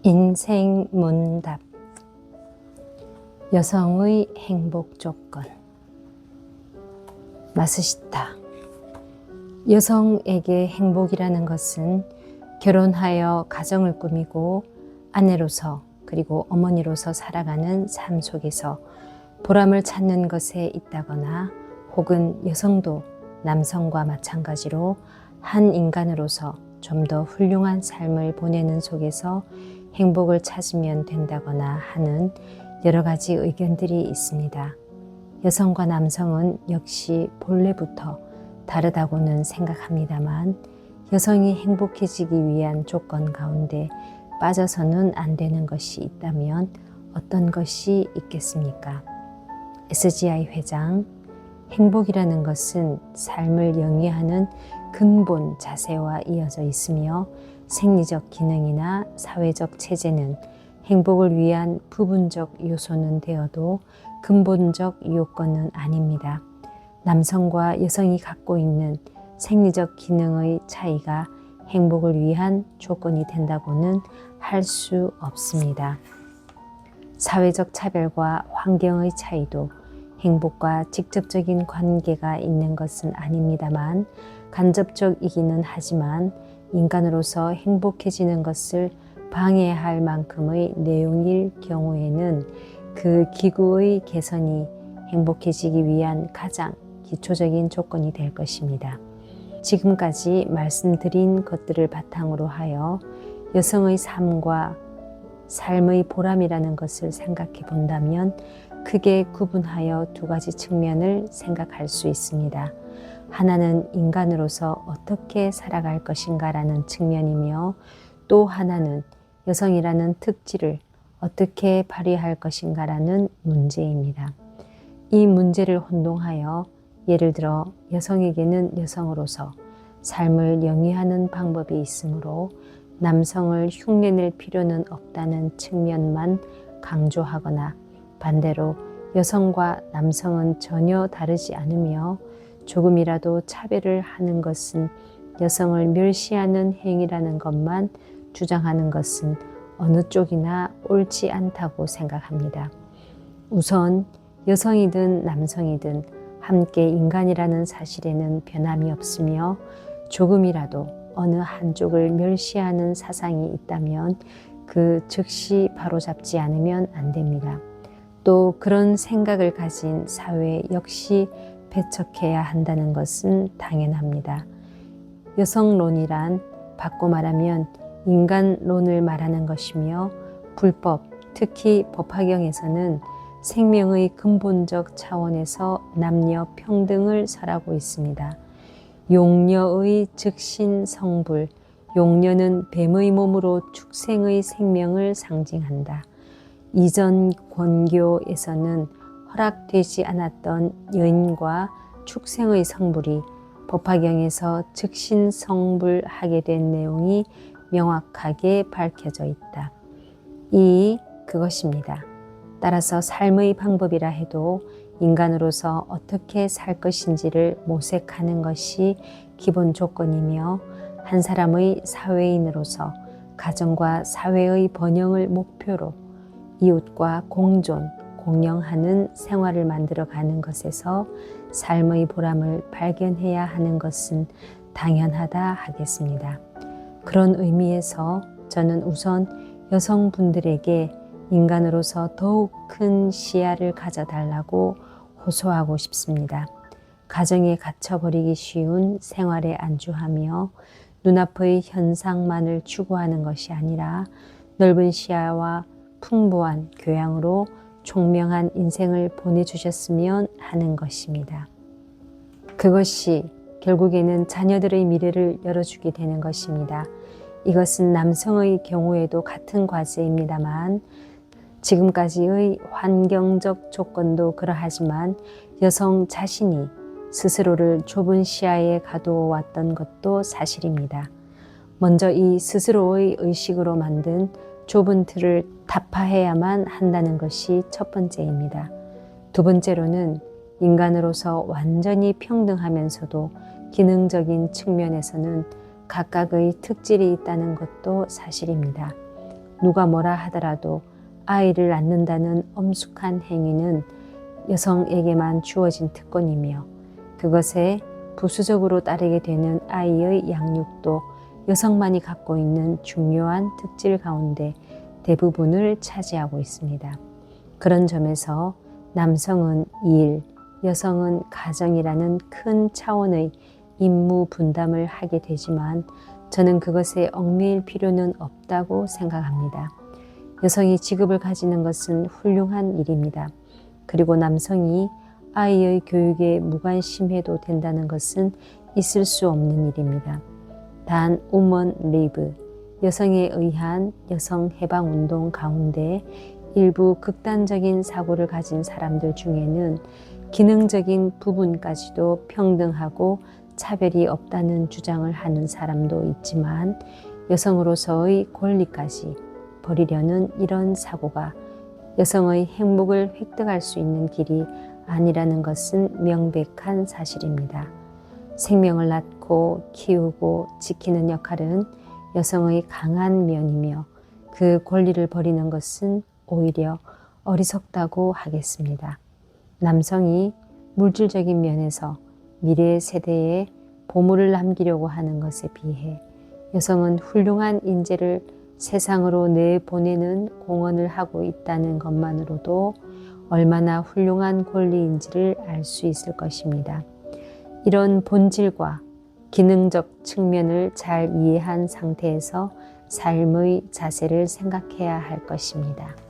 인생 문답. 여성의 행복 조건. 마스시타. 여성에게 행복이라는 것은 결혼하여 가정을 꾸미고 아내로서 그리고 어머니로서 살아가는 삶 속에서 보람을 찾는 것에 있다거나, 혹은 여성도 남성과 마찬가지로 한 인간으로서 좀 더 훌륭한 삶을 보내는 속에서 행복을 찾으면 된다거나 하는 여러 가지 의견들이 있습니다. 여성과 남성은 역시 본래부터 다르다고는 생각합니다만, 여성이 행복해지기 위한 조건 가운데 빠져서는 안 되는 것이 있다면 어떤 것이 있겠습니까? SGI 회장, 행복이라는 것은 삶을 영위하는 근본 자세와 이어져 있으며, 생리적 기능이나 사회적 체제는 행복을 위한 부분적 요소는 되어도 근본적 요건은 아닙니다. 남성과 여성이 갖고 있는 생리적 기능의 차이가 행복을 위한 조건이 된다고는 할 수 없습니다. 사회적 차별과 환경의 차이도 행복과 직접적인 관계가 있는 것은 아닙니다만, 간접적이기는 하지만 인간으로서 행복해지는 것을 방해할 만큼의 내용일 경우에는 그 기구의 개선이 행복해지기 위한 가장 기초적인 조건이 될 것입니다. 지금까지 말씀드린 것들을 바탕으로 하여 여성의 삶과 삶의 보람이라는 것을 생각해 본다면 크게 구분하여 두 가지 측면을 생각할 수 있습니다. 하나는 인간으로서 어떻게 살아갈 것인가라는 측면이며, 또 하나는 여성이라는 특질을 어떻게 발휘할 것인가라는 문제입니다. 이 문제를 혼동하여 예를 들어 여성에게는 여성으로서 삶을 영위하는 방법이 있으므로 남성을 흉내낼 필요는 없다는 측면만 강조하거나, 반대로 여성과 남성은 전혀 다르지 않으며 조금이라도 차별을 하는 것은 여성을 멸시하는 행위라는 것만 주장하는 것은 어느 쪽이나 옳지 않다고 생각합니다. 우선 여성이든 남성이든 함께 인간이라는 사실에는 변함이 없으며, 조금이라도 어느 한쪽을 멸시하는 사상이 있다면 그 즉시 바로잡지 않으면 안 됩니다. 또 그런 생각을 가진 사회 역시 배척해야 한다는 것은 당연합니다. 여성론이란 바꿔 말하면 인간론을 말하는 것이며, 불법, 특히 법화경에서는 생명의 근본적 차원에서 남녀 평등을 설하고 있습니다. 용녀의 즉신 성불, 용녀는 뱀의 몸으로 축생의 생명을 상징한다. 이전 권교에서는 허락되지 않았던 여인과 축생의 성불이 법화경에서 즉신 성불하게 된 내용이 명확하게 밝혀져 있다. 그것입니다. 따라서 삶의 방법이라 해도 인간으로서 어떻게 살 것인지를 모색하는 것이 기본 조건이며, 한 사람의 사회인으로서 가정과 사회의 번영을 목표로 이웃과 공존, 공영하는 생활을 만들어가는 것에서 삶의 보람을 발견해야 하는 것은 당연하다 하겠습니다. 그런 의미에서 저는 우선 여성분들에게 인간으로서 더욱 큰 시야를 가져달라고 호소하고 싶습니다. 가정에 갇혀버리기 쉬운 생활에 안주하며 눈앞의 현상만을 추구하는 것이 아니라 넓은 시야와 풍부한 교양으로 총명한 인생을 보내주셨으면 하는 것입니다. 그것이 결국에는 자녀들의 미래를 열어주게 되는 것입니다. 이것은 남성의 경우에도 같은 과제입니다만, 지금까지의 환경적 조건도 그러하지만 여성 자신이 스스로를 좁은 시야에 가두어 왔던 것도 사실입니다. 먼저 이 스스로의 의식으로 만든 좁은 틀을 타파해야만 한다는 것이 첫 번째입니다. 두 번째로는 인간으로서 완전히 평등하면서도 기능적인 측면에서는 각각의 특질이 있다는 것도 사실입니다. 누가 뭐라 하더라도 아이를 낳는다는 엄숙한 행위는 여성에게만 주어진 특권이며 그것에 부수적으로 따르게 되는 아이의 양육도 여성만이 갖고 있는 중요한 특질 가운데 대부분을 차지하고 있습니다. 그런 점에서 남성은 일, 여성은 가정이라는 큰 차원의 임무 분담을 하게 되지만 저는 그것에 얽매일 필요는 없다고 생각합니다. 여성이 직업을 가지는 것은 훌륭한 일입니다. 그리고 남성이 아이의 교육에 무관심해도 된다는 것은 있을 수 없는 일입니다. 단 우먼 리브, 여성에 의한 여성 해방 운동 가운데 일부 극단적인 사고를 가진 사람들 중에는 기능적인 부분까지도 평등하고 차별이 없다는 주장을 하는 사람도 있지만 여성으로서의 권리까지 버리려는 이런 사고가 여성의 행복을 획득할 수 있는 길이 아니라는 것은 명백한 사실입니다. 생명을 낳고 키우고 지키는 역할은 여성의 강한 면이며 그 권리를 버리는 것은 오히려 어리석다고 하겠습니다. 남성이 물질적인 면에서 미래 세대에 보물을 남기려고 하는 것에 비해 여성은 훌륭한 인재를 세상으로 내보내는 공헌을 하고 있다는 것만으로도 얼마나 훌륭한 권리인지를 알 수 있을 것입니다. 이런 본질과 기능적 측면을 잘 이해한 상태에서 삶의 자세를 생각해야 할 것입니다.